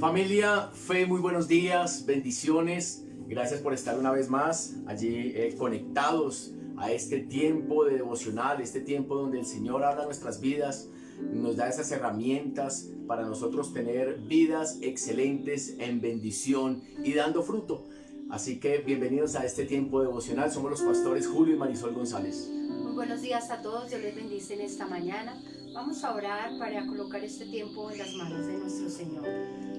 Familia, fe, muy buenos días, bendiciones. Gracias por estar una vez más allí conectados a este tiempo de devocional, este tiempo donde el Señor habla nuestras vidas, nos da esas herramientas para nosotros tener vidas excelentes en bendición y dando fruto. Así que bienvenidos a este tiempo devocional. Somos los pastores Julio y Marisol González. Muy buenos días a todos, Dios les bendice en esta mañana. Vamos a orar para colocar este tiempo en las manos de nuestro Señor.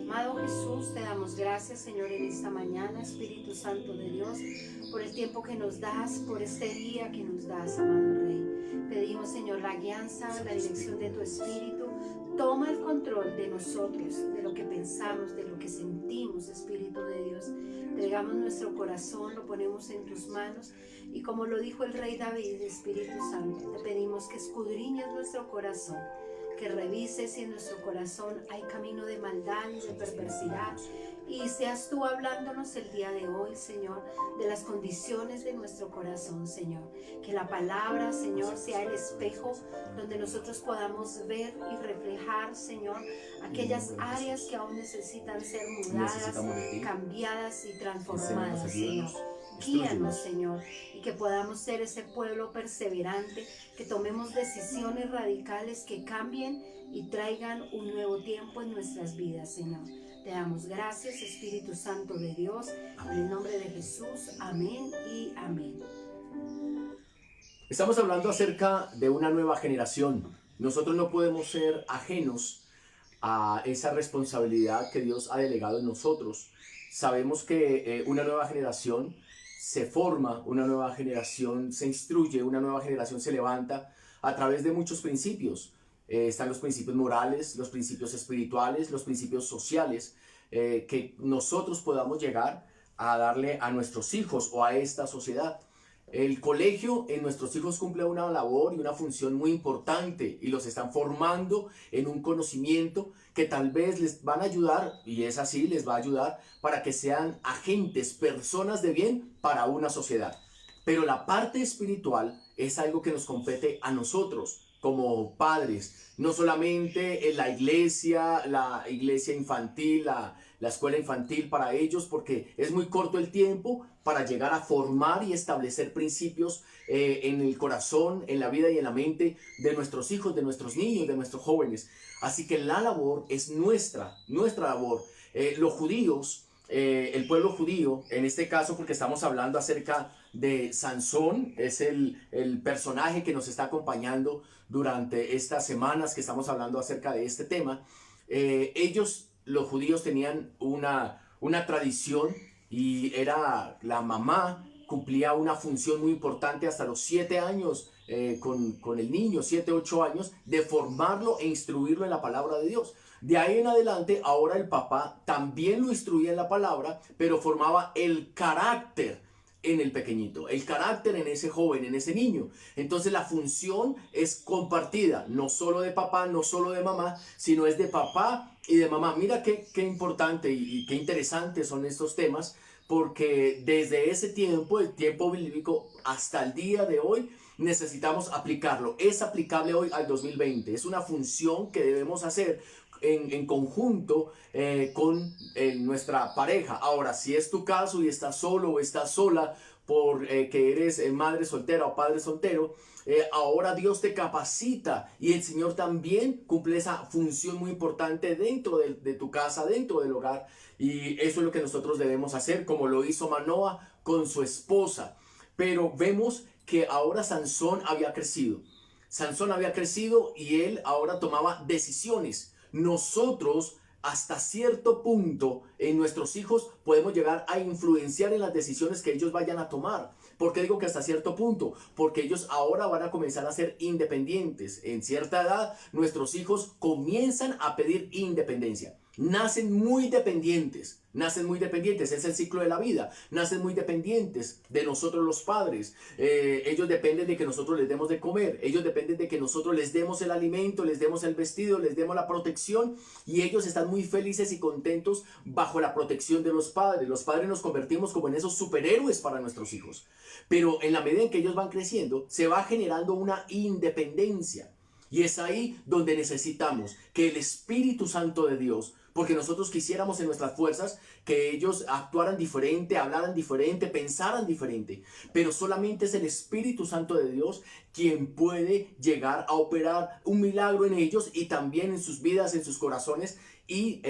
Amado Jesús, te damos gracias, Señor, en esta mañana, Espíritu Santo de Dios, por el tiempo que nos das, por este día que nos das, amado Rey. Pedimos, Señor, la guianza, la dirección de tu Espíritu. Toma el control de nosotros, de lo que pensamos, de lo que sentimos, Espíritu de Dios. Entregamos nuestro corazón, lo ponemos en tus manos y como lo dijo el Rey David, Espíritu Santo, te pedimos que escudriñes nuestro corazón, que revises si en nuestro corazón hay camino de maldad y de perversidad, y seas tú hablándonos el día de hoy, Señor, de las condiciones de nuestro corazón, Señor. Que la palabra, Señor, sea el espejo donde nosotros podamos ver y reflejar, Señor, aquellas áreas que aún necesitan ser mudadas, cambiadas y transformadas, Señor. Guíanos, Señor, y que podamos ser ese pueblo perseverante, que tomemos decisiones radicales que cambien y traigan un nuevo tiempo en nuestras vidas, Señor. Te damos gracias, Espíritu Santo de Dios, en el nombre de Jesús. Amén y amén. Estamos hablando acerca de una nueva generación. Nosotros no podemos ser ajenos a esa responsabilidad que Dios ha delegado en nosotros. Sabemos que una nueva generación se forma, una nueva generación se instruye, una nueva generación se levanta a través de muchos principios. Están los principios morales, los principios espirituales, los principios sociales, que nosotros podamos llegar a darle a nuestros hijos o a esta sociedad. El colegio en nuestros hijos cumple una labor y una función muy importante y los están formando en un conocimiento que tal vez les van a ayudar, y es así, les va a ayudar para que sean agentes, personas de bien para una sociedad. Pero la parte espiritual es algo que nos compete a nosotros como padres, no solamente en la iglesia infantil, la escuela infantil para ellos, porque es muy corto el tiempo para llegar a formar y establecer principios en el corazón, en la vida y en la mente de nuestros hijos, de nuestros niños, de nuestros jóvenes. Así que la labor es nuestra labor. Los judíos, el pueblo judío, en este caso porque estamos hablando acerca de Sansón, es el personaje que nos está acompañando durante estas semanas que estamos hablando acerca de este tema. Los judíos tenían una tradición, y era la mamá cumplía una función muy importante hasta los 7 años con el niño, 7, 8 años, de formarlo e instruirlo en la palabra de Dios. De ahí en adelante, ahora el papá también lo instruía en la palabra, pero formaba el carácter en el pequeñito, el carácter en ese joven, en ese niño. Entonces la función es compartida, no solo de papá, no solo de mamá, sino es de papá y de mamá. Mira qué importante y qué interesantes son estos temas, porque desde ese tiempo, el tiempo bíblico, hasta el día de hoy, necesitamos aplicarlo. Es aplicable hoy al 2020. Es una función que debemos hacer en conjunto con nuestra pareja. Ahora, si es tu caso y estás solo o estás sola por que eres madre soltera o padre soltero, ahora Dios te capacita y el Señor también cumple esa función muy importante dentro de tu casa, dentro del hogar, y eso es lo que nosotros debemos hacer, como lo hizo Manoah con su esposa. Pero vemos que ahora Sansón había crecido. Sansón había crecido y él ahora tomaba decisiones. Nosotros hasta cierto punto en nuestros hijos podemos llegar a influenciar en las decisiones que ellos vayan a tomar. ¿Por qué digo que hasta cierto punto? Porque ellos ahora van a comenzar a ser independientes. En cierta edad nuestros hijos comienzan a pedir independencia. Nacen muy dependientes, es el ciclo de la vida, nacen muy dependientes de nosotros los padres. Ellos dependen de que nosotros les demos de comer, ellos dependen de que nosotros les demos el alimento, les demos el vestido, les demos la protección, y ellos están muy felices y contentos bajo la protección de los padres. Los padres nos convertimos como en esos superhéroes para nuestros hijos, pero en la medida en que ellos van creciendo se va generando una independencia. Y es ahí donde necesitamos que el Espíritu Santo de Dios, porque nosotros quisiéramos en nuestras fuerzas que ellos actuaran diferente, hablaran diferente, pensaran diferente, pero solamente es el Espíritu Santo de Dios quien puede llegar a operar un milagro en ellos y también en sus vidas, en sus corazones, y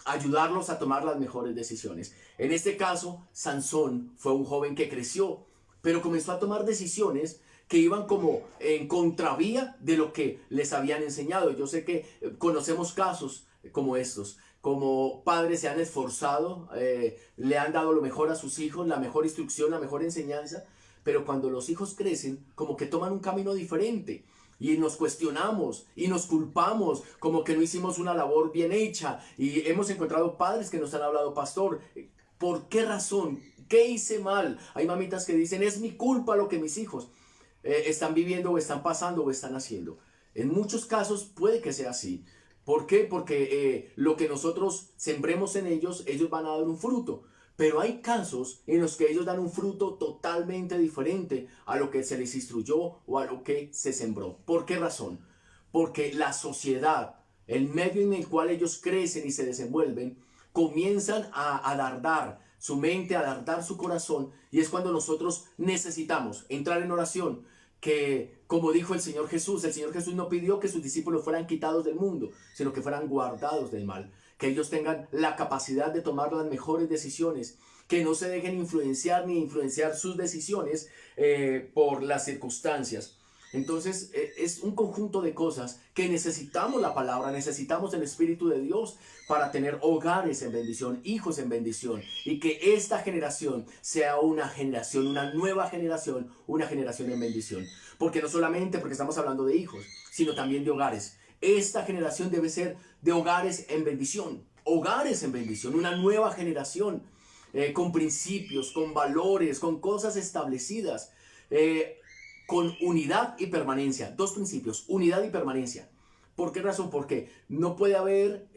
ayudarlos a tomar las mejores decisiones. En este caso, Sansón fue un joven que creció, pero comenzó a tomar decisiones que iban como en contravía de lo que les habían enseñado. Yo sé que conocemos casos como estos, como padres se han esforzado, le han dado lo mejor a sus hijos, la mejor instrucción, la mejor enseñanza, pero cuando los hijos crecen, como que toman un camino diferente. Y nos cuestionamos y nos culpamos como que no hicimos una labor bien hecha. Y hemos encontrado padres que nos han hablado, pastor, ¿por qué razón? ¿Qué hice mal? Hay mamitas que dicen, es mi culpa lo que mis hijos están viviendo o están pasando o están haciendo. En muchos casos puede que sea así. ¿Por qué? Porque lo que nosotros sembremos en ellos, ellos van a dar un fruto. Pero hay casos en los que ellos dan un fruto totalmente diferente a lo que se les instruyó o a lo que se sembró. ¿Por qué razón? Porque la sociedad, el medio en el cual ellos crecen y se desenvuelven, comienzan a adardar su mente, a adardar su corazón, y es cuando nosotros necesitamos entrar en oración, que como dijo el Señor Jesús no pidió que sus discípulos fueran quitados del mundo, sino que fueran guardados del mal, que ellos tengan la capacidad de tomar las mejores decisiones, que no se dejen influenciar ni influenciar sus decisiones por las circunstancias. Entonces es un conjunto de cosas que necesitamos la palabra, necesitamos el Espíritu de Dios para tener hogares en bendición, hijos en bendición, y que esta generación sea una generación, una nueva generación, una generación en bendición. Porque no solamente porque estamos hablando de hijos, sino también de hogares. Esta generación debe ser de hogares en bendición, una nueva generación con principios, con valores, con cosas establecidas. Con unidad y permanencia. Dos principios, unidad y permanencia. ¿Por qué razón? Porque no puede haber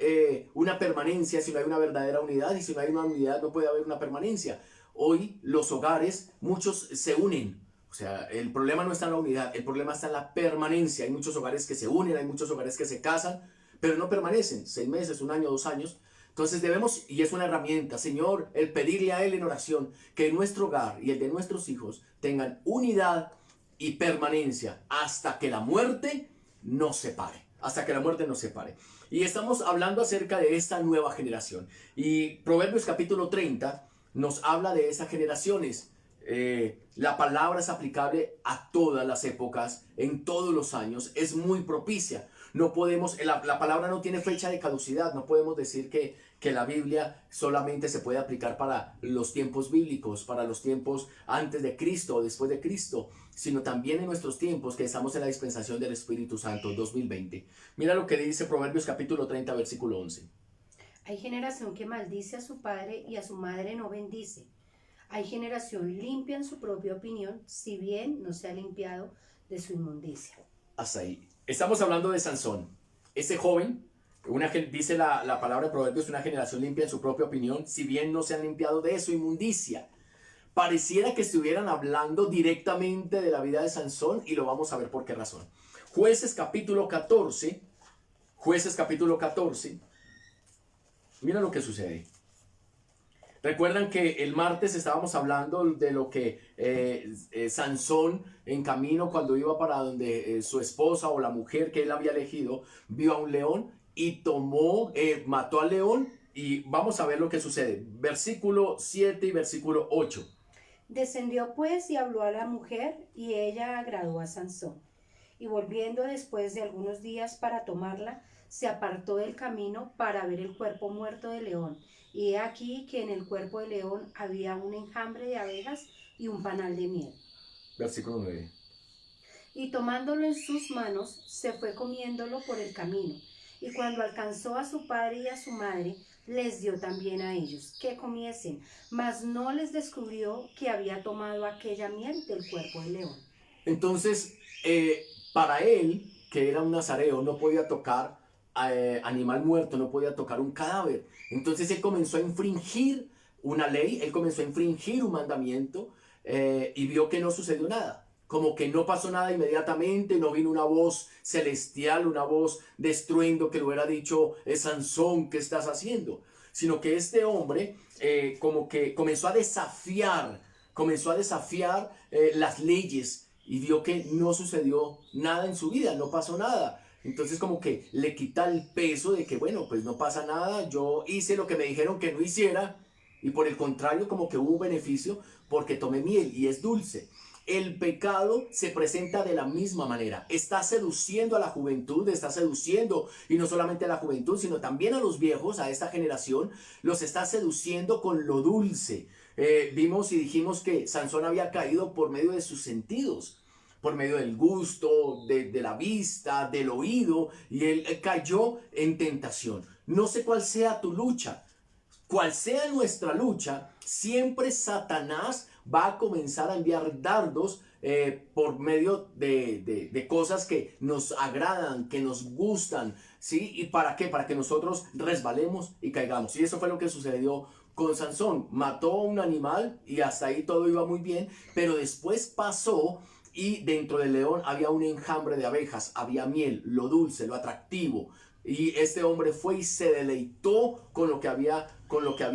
una permanencia si no hay una verdadera unidad, y si no hay una unidad no puede haber una permanencia. Hoy los hogares, muchos se unen. O sea, el problema no está en la unidad, el problema está en la permanencia. Hay muchos hogares que se unen, hay muchos hogares que se casan, pero no permanecen 6 meses, 1 año, 2 años. Entonces debemos, y es una herramienta, Señor, el pedirle a Él en oración que nuestro hogar y el de nuestros hijos tengan unidad y permanencia hasta que la muerte nos separe. Hasta que la muerte nos separe. Y estamos hablando acerca de esta nueva generación. Y Proverbios capítulo 30 nos habla de esas generaciones. La palabra es aplicable a todas las épocas, en todos los años. Es muy propicia. No podemos, la palabra no tiene fecha de caducidad. No podemos decir que la Biblia solamente se puede aplicar para los tiempos bíblicos, para los tiempos antes de Cristo o después de Cristo, sino también en nuestros tiempos que estamos en la dispensación del Espíritu Santo 2020. Mira lo que dice Proverbios capítulo 30, versículo 11. Hay generación que maldice a su padre y a su madre no bendice. Hay generación limpia en su propia opinión, si bien no se ha limpiado de su inmundicia. Hasta ahí. Estamos hablando de Sansón. Ese joven, dice la palabra de Proverbios, una generación limpia en su propia opinión, si bien no se han limpiado de su inmundicia. Pareciera que estuvieran hablando directamente de la vida de Sansón, y lo vamos a ver por qué razón. Jueces capítulo 14. Mira lo que sucede. Recuerdan que el martes estábamos hablando de lo que Sansón en camino, cuando iba para donde su esposa o la mujer que él había elegido, vio a un león y mató al león, y vamos a ver lo que sucede. Versículo 7 y versículo 8. Descendió pues y habló a la mujer, y ella agradó a Sansón. Y volviendo después de algunos días para tomarla, se apartó del camino para ver el cuerpo muerto del león. Y he aquí que en el cuerpo del león había un enjambre de abejas y un panal de miel. Versículo 9. Y tomándolo en sus manos, se fue comiéndolo por el camino. Y cuando alcanzó a su padre y a su madre, les dio también a ellos que comiesen, mas no les descubrió que había tomado aquella miel del cuerpo del león. Entonces, para él, que era un nazareo, no podía tocar animal muerto, no podía tocar un cadáver. Entonces él comenzó a infringir una ley, él comenzó a infringir un mandamiento, y vio que no sucedió nada. como que no pasó nada inmediatamente, no vino una voz celestial, una voz de estruendo que le hubiera dicho, Sansón, ¿qué estás haciendo? Sino que este hombre como que comenzó a desafiar las leyes y vio que no sucedió nada en su vida, no pasó nada. Entonces como que le quita el peso de que bueno, pues no pasa nada, yo hice lo que me dijeron que no hiciera y por el contrario como que hubo un beneficio porque tomé miel y es dulce. El pecado se presenta de la misma manera, está seduciendo a la juventud, está seduciendo y no solamente a la juventud sino también a los viejos, a esta generación, los está seduciendo con lo dulce. Vimos y dijimos que Sansón había caído por medio de sus sentidos, por medio del gusto, de la vista, del oído, y él cayó en tentación. No sé cuál sea tu lucha, cuál sea nuestra lucha, siempre Satanás va a comenzar a enviar dardos por medio de cosas que nos agradan, que nos gustan, ¿sí? ¿Y para qué? Para que nosotros resbalemos y caigamos. Y eso fue lo que sucedió con Sansón. Mató a un animal y hasta ahí todo iba muy bien, pero después pasó y dentro del león había un enjambre de abejas, había miel, lo dulce, lo atractivo. Y este hombre fue y se deleitó con lo que había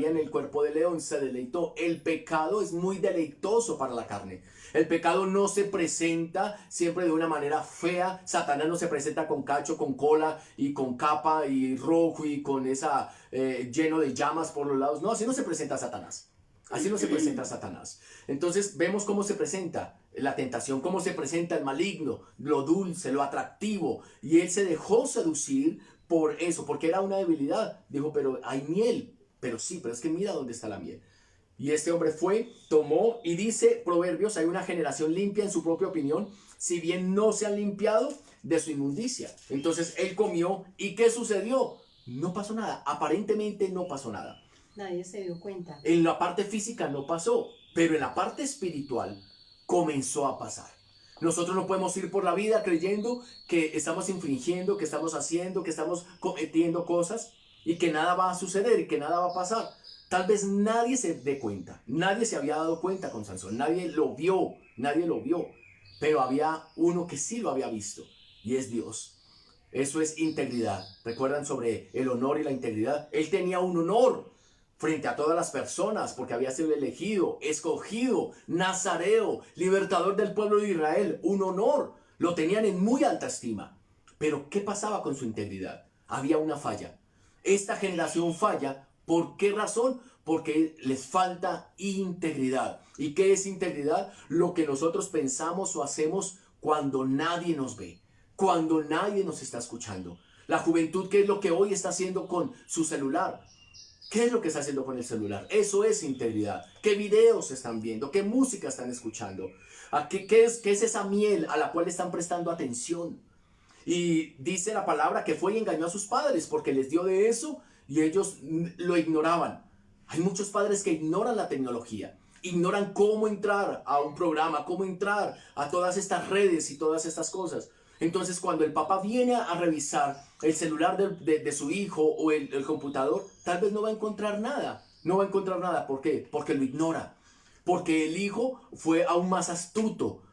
en el cuerpo del león, se deleitó. El pecado es muy deleitoso para la carne. El pecado no se presenta siempre de una manera fea. Satanás no se presenta con cacho, con cola y con capa y rojo y con esa lleno de llamas por los lados. No, así no se presenta Satanás. Así no se presenta Satanás. Entonces vemos cómo se presenta la tentación, cómo se presenta el maligno, lo dulce, lo atractivo. Y él se dejó seducir por eso, porque era una debilidad. Dijo, pero hay miel. Pero sí, pero es que mira dónde está la miel. Y este hombre fue, tomó y dice Proverbios, hay una generación limpia en su propia opinión, si bien no se han limpiado de su inmundicia. Entonces él comió y ¿qué sucedió? No pasó nada, aparentemente no pasó nada. Nadie se dio cuenta. En la parte física no pasó, pero en la parte espiritual comenzó a pasar. Nosotros no podemos ir por la vida creyendo que estamos infringiendo, que estamos haciendo, que estamos cometiendo cosas y que nada va a suceder y que nada va a pasar. Tal vez nadie se dé cuenta, nadie se había dado cuenta con Sansón, nadie lo vio, pero había uno que sí lo había visto y es Dios. Eso es integridad. ¿Recuerdan sobre el honor y la integridad? Él tenía un honor frente a todas las personas porque había sido elegido, escogido, nazareo, libertador del pueblo de Israel, un honor. Lo tenían en muy alta estima. Pero ¿qué pasaba con su integridad? Había una falla. Esta generación falla. ¿Por qué razón? Porque les falta integridad. ¿Y qué es integridad? Lo que nosotros pensamos o hacemos cuando nadie nos ve, cuando nadie nos está escuchando. La juventud, ¿qué es lo que hoy está haciendo con su celular? ¿Qué es lo que está haciendo con el celular? Eso es integridad. ¿Qué videos están viendo? ¿Qué música están escuchando? ¿Qué es esa miel a la cual están prestando atención? Y dice la palabra que fue y engañó a sus padres porque les dio de eso y ellos lo ignoraban. Hay muchos padres que ignoran la tecnología, ignoran cómo entrar a un programa, cómo entrar a todas estas redes y todas estas cosas. Entonces cuando el papá viene a revisar el celular de su hijo o el computador, tal vez no va a encontrar nada. No va a encontrar nada. ¿Por qué? Porque lo ignora. Porque el hijo fue aún más astuto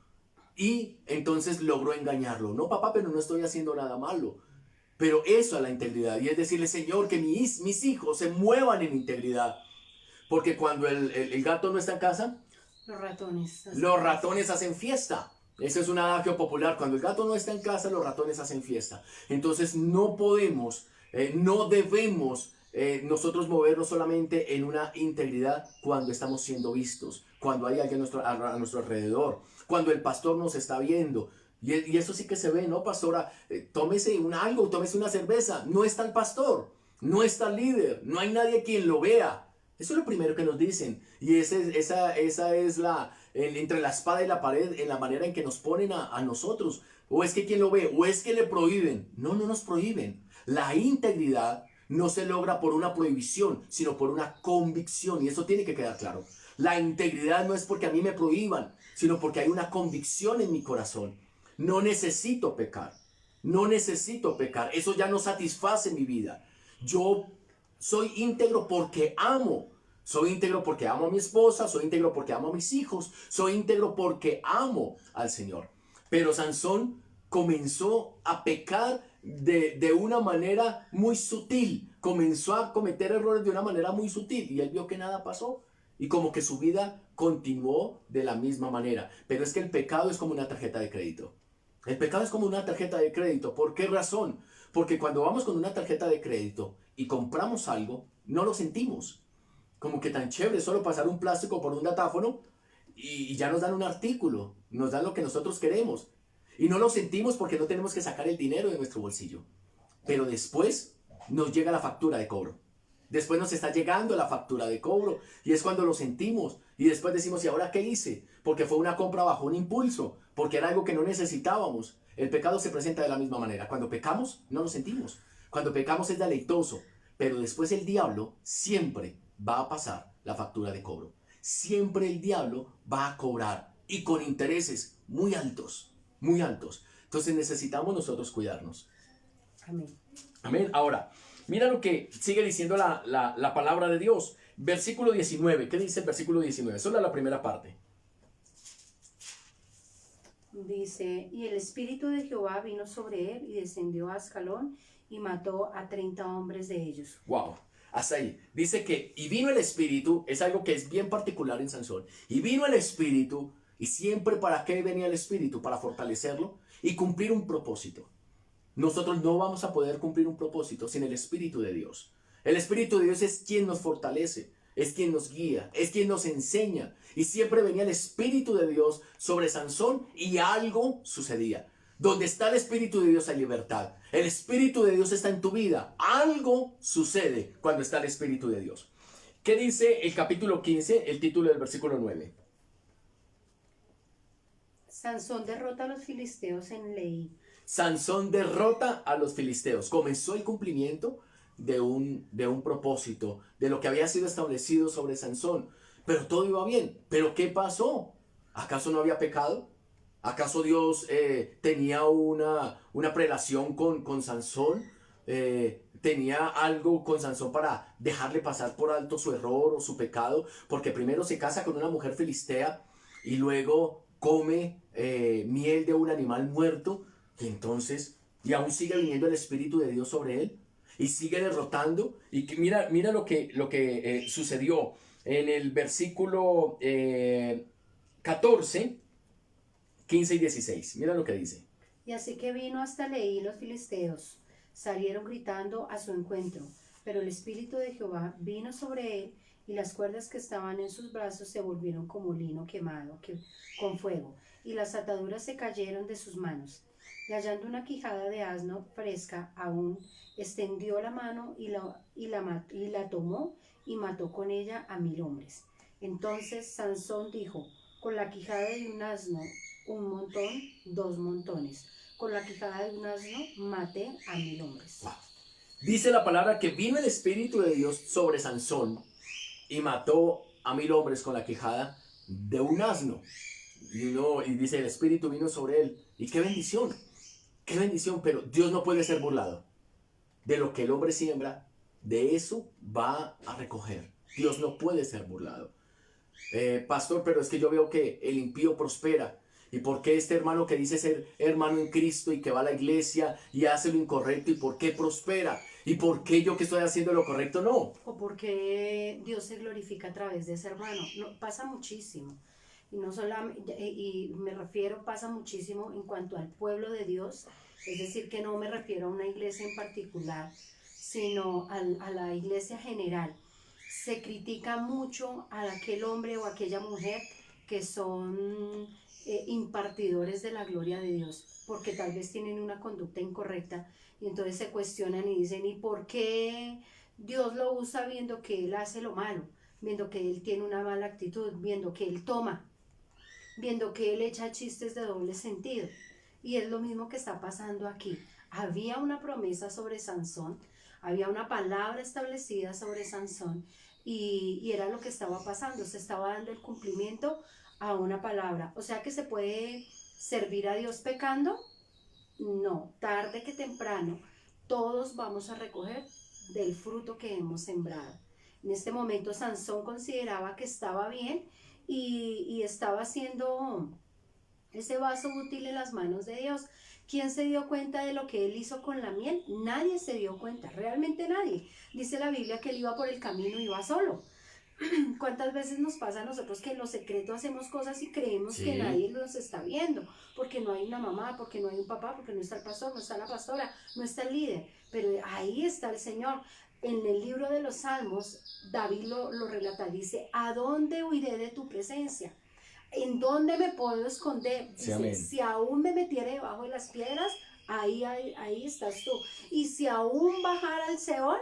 y entonces logró engañarlo. No, papá, pero no estoy haciendo nada malo. Pero eso es la integridad. Y es decirle, Señor, que mis hijos se muevan en integridad. Porque cuando el gato no está en casa, los ratones hacen fiesta. Ese es un adagio popular. Cuando el gato no está en casa, los ratones hacen fiesta. Entonces no podemos, no debemos nosotros movernos solamente en una integridad cuando estamos siendo vistos, cuando hay alguien a nuestro alrededor, cuando el pastor nos está viendo. Y eso sí que se ve, ¿no, pastora? Tómese algo, tómese una cerveza. No está el pastor, no está el líder, no hay nadie quien lo vea. Eso es lo primero que nos dicen. Y esa es entre la espada y la pared, en la manera en que nos ponen a nosotros. O es que quien lo ve, o es que le prohíben. No, no nos prohíben. La integridad no se logra por una prohibición, sino por una convicción. Y eso tiene que quedar claro. La integridad no es porque a mí me prohíban, sino porque hay una convicción en mi corazón. No necesito pecar. No necesito pecar. Eso ya no satisface mi vida. Yo soy íntegro porque amo. Soy íntegro porque amo a mi esposa, soy íntegro porque amo a mis hijos, soy íntegro porque amo al Señor. Pero Sansón comenzó a pecar de una manera muy sutil, comenzó a cometer errores de una manera muy sutil y él vio que nada pasó y como que su vida continuó de la misma manera. Pero es que el pecado es como una tarjeta de crédito. El pecado es como una tarjeta de crédito. ¿Por qué razón? Porque cuando vamos con una tarjeta de crédito y compramos algo, no lo sentimos. Como que tan chévere solo pasar un plástico por un datáfono y ya nos dan un artículo, nos dan lo que nosotros queremos. Y no lo sentimos porque no tenemos que sacar el dinero de nuestro bolsillo. Pero después nos llega la factura de cobro. Después nos está llegando la factura de cobro y es cuando lo sentimos. Y después decimos, ¿y ahora qué hice? Porque fue una compra bajo un impulso, porque era algo que no necesitábamos. El pecado se presenta de la misma manera. Cuando pecamos, no lo sentimos. Cuando pecamos es deleitoso. Pero después el diablo siempre va a pasar la factura de cobro. Siempre el diablo va a cobrar y con intereses muy altos, muy altos. Entonces necesitamos nosotros cuidarnos. Amén. Amén. Ahora, mira lo que sigue diciendo la palabra de Dios. Versículo 19. ¿Qué dice el versículo 19? Solo la primera parte. Dice, y el Espíritu de Jehová vino sobre él y descendió a Ascalón y mató a 30 hombres de ellos. Wow. Hasta ahí. Dice que, y vino el Espíritu, es algo que es bien particular en Sansón. Y vino el Espíritu, y siempre ¿para qué venía el Espíritu? Para fortalecerlo y cumplir un propósito. Nosotros no vamos a poder cumplir un propósito sin el Espíritu de Dios. El Espíritu de Dios es quien nos fortalece, es quien nos guía, es quien nos enseña. Y siempre venía el Espíritu de Dios sobre Sansón y algo sucedía. Donde está el Espíritu de Dios hay libertad. El Espíritu de Dios está en tu vida. Algo sucede cuando está el Espíritu de Dios. ¿Qué dice el capítulo 15, el título del versículo 9? Sansón derrota a los filisteos en Leí. Sansón derrota a los filisteos. Comenzó el cumplimiento de un propósito, de lo que había sido establecido sobre Sansón. Pero todo iba bien. ¿Pero qué pasó? ¿Acaso no había pecado? ¿Acaso Dios tenía una prelación con Sansón? ¿Tenía algo con Sansón para dejarle pasar por alto su error o su pecado? Porque primero se casa con una mujer filistea y luego come miel de un animal muerto. Y entonces, y aún sigue viniendo el Espíritu de Dios sobre él y sigue derrotando. Y mira lo que sucedió en el versículo 14, 15 y 16. Mira lo que dice. Y así que vino hasta Leí los filisteos, salieron gritando a su encuentro, pero el Espíritu de Jehová vino sobre él y las cuerdas que estaban en sus brazos se volvieron como lino quemado con fuego, y las ataduras se cayeron de sus manos. Y hallando una quijada de asno fresca aún, extendió la mano y la tomó y mató con ella a 1000 hombres. Entonces Sansón dijo, con la quijada de un asno, un montón, 2 montones. Con la quijada de un asno maté a 1000 hombres. Wow. Dice la palabra que vino el Espíritu de Dios sobre Sansón y mató a 1000 hombres con la quijada de un asno. Y dice, el Espíritu vino sobre él. Y qué bendición, pero Dios no puede ser burlado. De lo que el hombre siembra, de eso va a recoger. Dios no puede ser burlado. Pastor, pero es que yo veo que el impío prospera. ¿Y por qué este hermano que dice ser hermano en Cristo y que va a la iglesia y hace lo incorrecto, y por qué prospera? ¿Y por qué yo que estoy haciendo lo correcto no? O porque Dios se glorifica a través de ese hermano. No, pasa muchísimo. Y no solamente, y me refiero, pasa muchísimo en cuanto al pueblo de Dios. Es decir, que no me refiero a una iglesia en particular, sino a la iglesia general. Se critica mucho a aquel hombre o aquella mujer que son impartidores de la gloria de Dios, porque tal vez tienen una conducta incorrecta y entonces se cuestionan y dicen, ¿y por qué Dios lo usa viendo que él hace lo malo? Viendo que él tiene una mala actitud, viendo que él toma, viendo que él echa chistes de doble sentido. Y es lo mismo que está pasando aquí. Había una promesa sobre Sansón, había una palabra establecida sobre Sansón y era lo que estaba pasando. Se estaba dando el cumplimiento a una palabra. O sea que se puede servir a Dios pecando. No, tarde que temprano todos vamos a recoger del fruto que hemos sembrado. En este momento Sansón consideraba que estaba bien y estaba haciendo ese vaso útil en las manos de Dios. ¿Quién se dio cuenta de lo que él hizo con la miel? Nadie se dio cuenta, realmente nadie. Dice la Biblia que él iba por el camino, iba solo. ¿Cuántas veces nos pasa a nosotros que en lo secreto hacemos cosas y creemos que nadie nos está viendo? Porque no hay una mamá, porque no hay un papá, porque no está el pastor, no está la pastora, no está el líder. Pero ahí está el Señor. En el libro de los Salmos, David lo relata, dice, ¿a dónde huiré de tu presencia? ¿En dónde me puedo esconder? Dice, si aún me metiera debajo de las piedras, ahí estás tú. Y si aún bajara al Seol,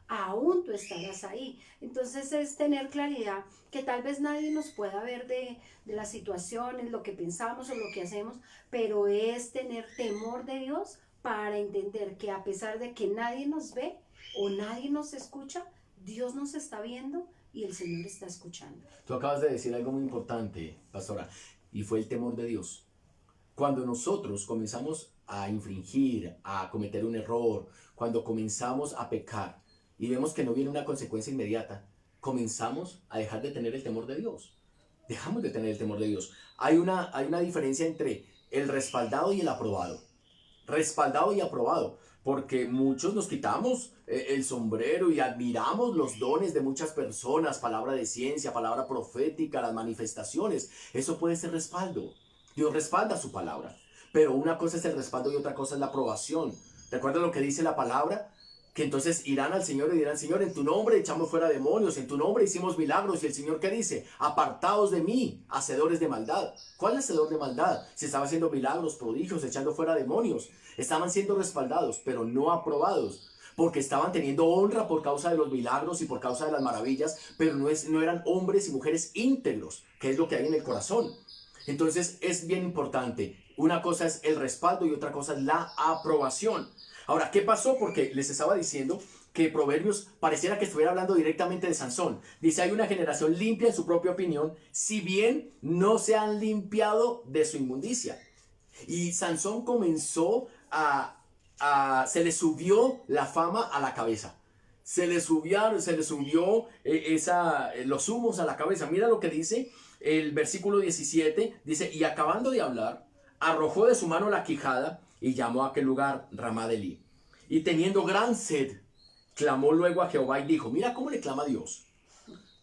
aún tú estarás ahí. Entonces es tener claridad que tal vez nadie nos pueda ver de las situaciones, lo que pensamos o lo que hacemos, pero es tener temor de Dios para entender que a pesar de que nadie nos ve o nadie nos escucha, Dios nos está viendo y el Señor está escuchando. Tú acabas de decir algo muy importante, pastora, y fue el temor de Dios. Cuando nosotros comenzamos a infringir, a cometer un error, cuando comenzamos a pecar y vemos que no viene una consecuencia inmediata, comenzamos a dejar de tener el temor de Dios. Dejamos de tener el temor de Dios. Hay una diferencia entre el respaldado y el aprobado. Respaldado y aprobado. Porque muchos nos quitamos el sombrero y admiramos los dones de muchas personas, palabra de ciencia, palabra profética, las manifestaciones. Eso puede ser respaldo. Dios respalda su palabra. Pero una cosa es el respaldo y otra cosa es la aprobación. ¿Recuerda lo que dice la palabra? Que entonces irán al Señor y dirán, Señor, en tu nombre echamos fuera demonios, en tu nombre hicimos milagros. Y el Señor, ¿qué dice? Apartaos de mí, hacedores de maldad. ¿Cuál hacedor de maldad? Se estaba haciendo milagros, prodigios, echando fuera demonios. Estaban siendo respaldados, pero no aprobados. Porque estaban teniendo honra por causa de los milagros y por causa de las maravillas, pero no eran hombres y mujeres íntegros, que es lo que hay en el corazón. Entonces es bien importante. Una cosa es el respaldo y otra cosa es la aprobación. Ahora, ¿qué pasó? Porque les estaba diciendo que Proverbios pareciera que estuviera hablando directamente de Sansón. Dice, hay una generación limpia en su propia opinión, si bien no se han limpiado de su inmundicia. Y Sansón comenzó se le subió la fama a la cabeza. Se le subió los humos a la cabeza. Mira lo que dice el versículo 17. Dice, y acabando de hablar, arrojó de su mano la quijada y llamó a aquel lugar Ramá de Elí. Y teniendo gran sed, clamó luego a Jehová y dijo, mira cómo le clama a Dios.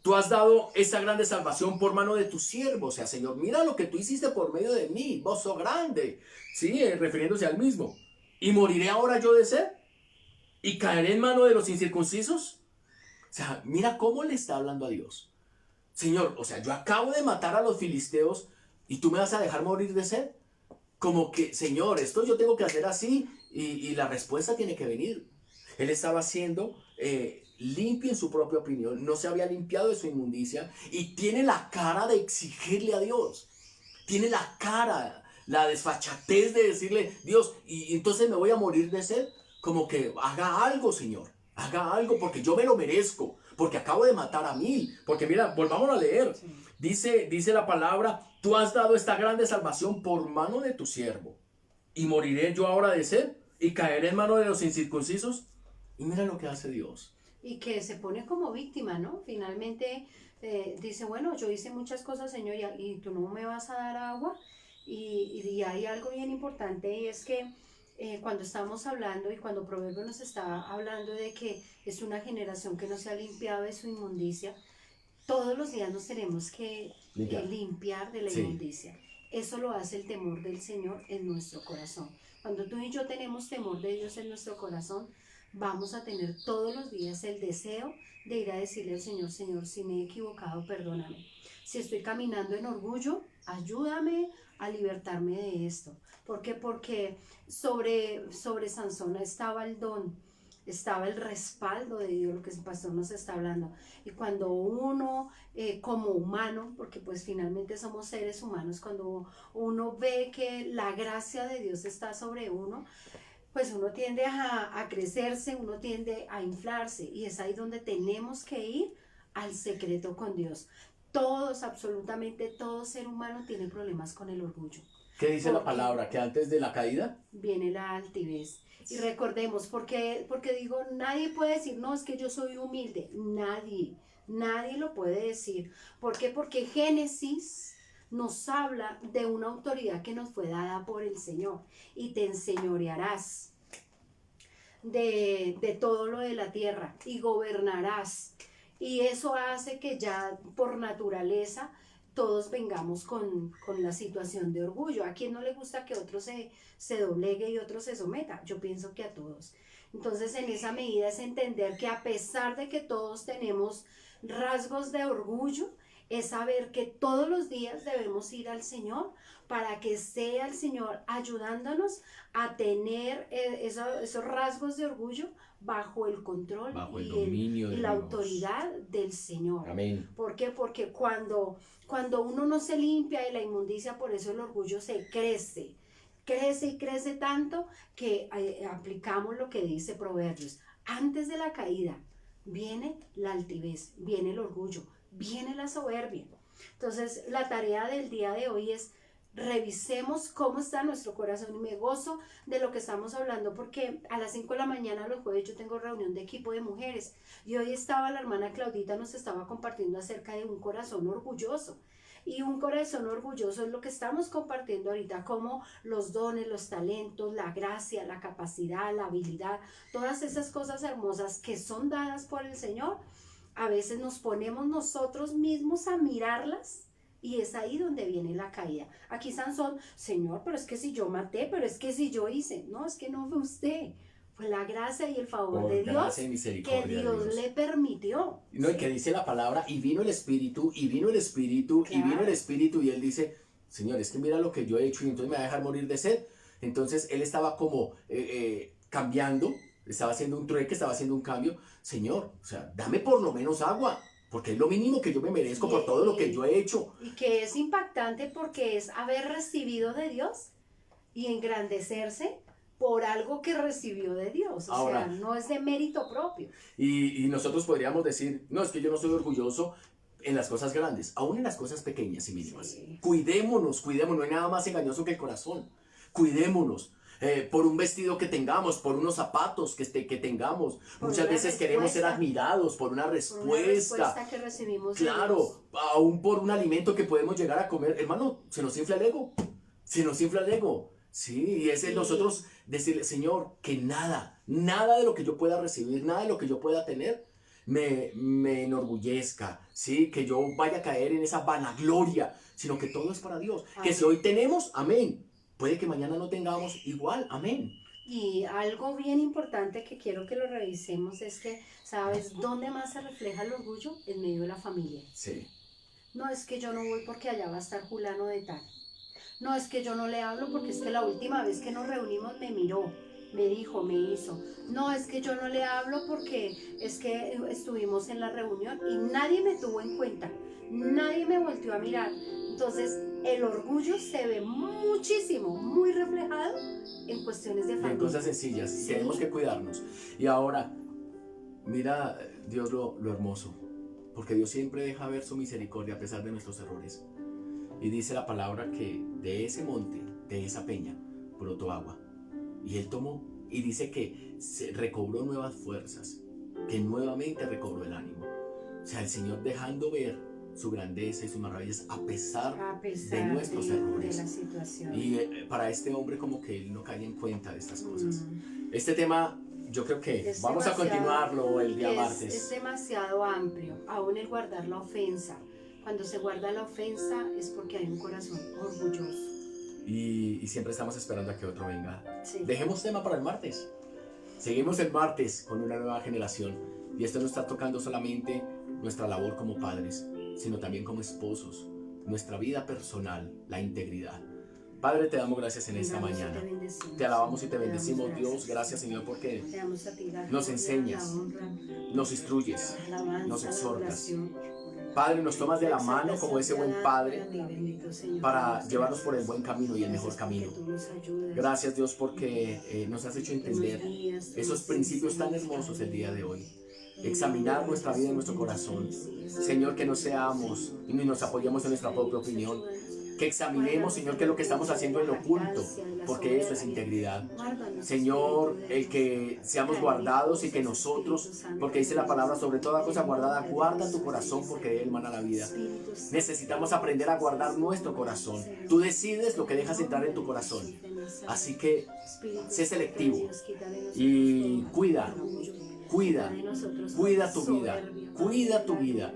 Tú has dado esta grande salvación por mano de tu siervo. O sea, Señor, mira lo que tú hiciste por medio de mí, vos sos grande. Sí, refiriéndose al mismo. ¿Y moriré ahora yo de sed? ¿Y caeré en mano de los incircuncisos? O sea, mira cómo le está hablando a Dios. Señor, o sea, yo acabo de matar a los filisteos y tú me vas a dejar morir de sed. Como que, Señor, esto yo tengo que hacer así y la respuesta tiene que venir. Él estaba siendo limpio en su propia opinión, no se había limpiado de su inmundicia y tiene la cara de exigirle a Dios. Tiene la cara, la desfachatez de decirle, Dios, y entonces me voy a morir de sed. Como que haga algo, Señor, haga algo porque yo me lo merezco, porque acabo de matar a 1000. Porque mira, volvamos a leer. Sí. Dice la palabra, tú has dado esta grande salvación por mano de tu siervo. ¿Y moriré yo ahora de sed? ¿Y caeré en mano de los incircuncisos? Y mira lo que hace Dios. Y que se pone como víctima, ¿no? Finalmente dice, bueno, yo hice muchas cosas, Señor, y tú no me vas a dar agua. Y hay algo bien importante y es que cuando estamos hablando y cuando Proverbio nos está hablando de que es una generación que no se ha limpiado de su inmundicia, todos los días nos tenemos que limpiar de la inmundicia. Eso lo hace el temor del Señor en nuestro corazón. Cuando tú y yo tenemos temor de Dios en nuestro corazón, vamos a tener todos los días el deseo de ir a decirle al Señor, Señor, si me he equivocado, perdóname. Si estoy caminando en orgullo, ayúdame a libertarme de esto. ¿Por qué? Porque sobre Sansón estaba el don, estaba el respaldo de Dios, lo que el pastor nos está hablando. Y cuando uno, como humano, porque pues finalmente somos seres humanos, cuando uno ve que la gracia de Dios está sobre uno, pues uno tiende a crecerse, uno tiende a inflarse, y es ahí donde tenemos que ir al secreto con Dios. Todos, absolutamente todo ser humano tiene problemas con el orgullo. ¿Qué dice la Porque palabra? ¿Que antes de la caída? viene la altivez. Y recordemos, porque digo, nadie puede decir, no, es que yo soy humilde. Nadie lo puede decir. ¿Por qué? Porque Génesis nos habla de una autoridad que nos fue dada por el Señor. Y te enseñorearás de todo lo de la tierra y gobernarás. Y eso hace que ya por naturaleza todos vengamos con la situación de orgullo. ¿A quién no le gusta que otro se doblegue y otro se someta? Yo pienso que a todos. Entonces, en esa medida es entender que a pesar de que todos tenemos rasgos de orgullo, es saber que todos los días debemos ir al Señor para que sea el Señor ayudándonos a tener esos rasgos de orgullo bajo el control Bajo el dominio y de la Dios. autoridad del Señor. Amén. ¿Por qué? Porque cuando uno no se limpia de la inmundicia, por eso el orgullo se crece y crece tanto que aplicamos lo que dice Proverbios. Antes de la caída viene la altivez, viene el orgullo, viene la soberbia. Entonces, la tarea del día de hoy es revisemos cómo está nuestro corazón, y me gozo de lo que estamos hablando porque a las 5 de la mañana los jueves yo tengo reunión de equipo de mujeres y hoy estaba la hermana Claudita, nos estaba compartiendo acerca de un corazón orgulloso. Y un corazón orgulloso es lo que estamos compartiendo ahorita, como los dones, los talentos, la gracia, la capacidad, la habilidad, todas esas cosas hermosas que son dadas por el Señor. A veces nos ponemos nosotros mismos a mirarlas y es ahí donde viene la caída. Aquí Sansón, Señor, pero es que si yo maté, pero es que si yo hice, no, es que no fue usted. Fue la gracia y el favor Por de Dios gracia y misericordia que de Dios Dios. le permitió. No, y que dice la palabra, y vino el Espíritu, y vino el Espíritu, y vino el Espíritu, y él dice, Señor, es que mira lo que yo he hecho, y entonces me va a dejar morir de sed. Entonces él estaba como cambiando, estaba haciendo un trueque, estaba haciendo un cambio. Señor, o sea, dame por lo menos agua, porque es lo mínimo que yo me merezco por todo lo que yo he hecho. Y que es impactante porque es haber recibido de Dios y engrandecerse por algo que recibió de Dios. Ahora, sea, no es de mérito propio. Y nosotros podríamos decir, no, es que yo no soy orgulloso en las cosas grandes, aún en las cosas pequeñas y mínimas. Sí. Cuidémonos, no hay nada más engañoso que el corazón. Cuidémonos. Por un vestido que tengamos, por unos zapatos que tengamos. Por Muchas una veces queremos ser respuesta. admirados por una Por una respuesta. respuesta que recibimos de Dios. Claro, aún por un alimento que podemos llegar a comer. Hermano, se nos infla el ego. Se nos infla el ego. Sí, y es Sí. nosotros decirle, Señor, que nada de lo que yo pueda recibir, nada de lo que yo pueda tener, me enorgullezca, ¿sí? Que yo vaya a caer en esa vanagloria, sino que todo es para Dios. Amén. Que si hoy tenemos, amén. Puede que mañana no tengamos igual, amén. Y algo bien importante que quiero que lo revisemos es que, ¿sabes dónde más se refleja el orgullo? En medio de la familia. Sí. No es que yo no voy porque allá va a estar fulano de tal. No es que yo no le hablo porque es que la última vez que nos reunimos me miró, me dijo, me hizo. No es que yo no le hablo porque es que estuvimos en la reunión y nadie me tuvo en cuenta, nadie me volteó a mirar. Entonces el orgullo se ve muchísimo, muy reflejado en cuestiones de En familia. cosas sencillas, Sí. tenemos que cuidarnos. Y ahora, mira Dios lo hermoso, porque Dios siempre deja ver su misericordia a pesar de nuestros errores. Y dice la palabra que de ese monte, de esa peña, brotó agua. Y él tomó, y dice que se recobró nuevas fuerzas, que nuevamente recobró el ánimo. O sea, el Señor dejando ver su grandeza y sus maravillas a pesar de nuestros errores. de la situación. Y para este hombre como que él no cae en cuenta de estas cosas. Mm. Este tema yo creo que Es vamos a demasiado- continuarlo el día es martes. demasiado amplio, aún el guardar la ofensa. Cuando se guarda la ofensa es porque hay un corazón orgulloso. Y siempre estamos esperando a que otro venga. Sí. Dejemos tema para el martes. Seguimos el martes con una nueva generación. Y esto no está tocando solamente nuestra labor como padres, sino también como esposos, nuestra vida personal, la integridad. Padre, te damos gracias en esta Te damos y mañana. te bendecimos, Te alabamos y Señor. te damos bendecimos, Dios. Gracias, Señor, porque Te damos a ti la nos gloria, enseñas, la honra, nos instruyes, la alabanza, nos la exhortas. adoración. Padre, nos tomas de la La mano como ese buen Padre exaltación te da, bendito Señor. para llevarnos por el buen camino y el mejor Gracias porque camino. tú nos ayudas. Gracias, Dios, porque nos has hecho entender esos principios tan hermosos el día de hoy. Examinar nuestra vida y nuestro corazón. Señor, que no seamos ni nos apoyemos en nuestra propia opinión, Que examinemos, Señor, qué es lo que estamos haciendo en lo oculto, porque eso es integridad. Señor, el que seamos guardados y que nosotros, porque dice la palabra, sobre toda cosa guardada, guarda tu corazón porque de él mana la vida. Necesitamos aprender a guardar nuestro corazón. Tú decides lo que dejas entrar en tu corazón. Así que sé selectivo y cuida tu vida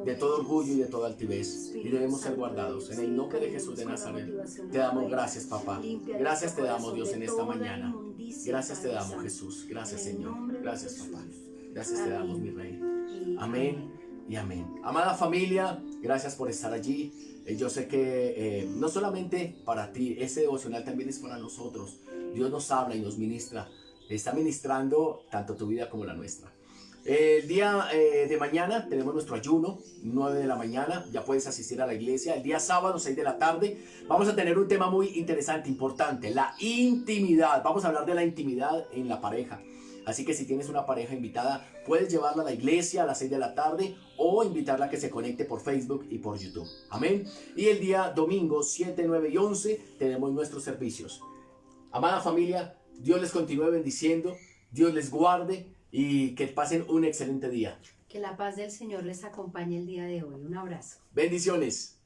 de todo orgullo y de toda altivez, y debemos ser guardados en el nombre de Jesús de Nazaret. Te damos gracias, papá. Gracias te damos, Dios, en esta mañana. Gracias te damos, Jesús. Gracias, Señor. Gracias, papá. Gracias te damos, mi rey. Amén y amén. Amada familia, gracias por estar allí. Yo sé que no solamente para ti, ese devocional también es para nosotros. Dios nos habla y nos ministra. Está ministrando tanto tu vida como la nuestra. El día de mañana tenemos nuestro ayuno, 9 de la mañana, ya puedes asistir a la iglesia. El día sábado, 6 de la tarde, vamos a tener un tema muy interesante, importante, la intimidad. Vamos a hablar de la intimidad en la pareja. Así que si tienes una pareja invitada, puedes llevarla a la iglesia a las 6 de la tarde o invitarla a que se conecte por Facebook y por YouTube. Amén. Y el día domingo, 7, 9 y 11, tenemos nuestros servicios. Amada familia, Dios les continúe bendiciendo, Dios les guarde y que pasen un excelente día. Que la paz del Señor les acompañe el día de hoy. Un abrazo. Bendiciones.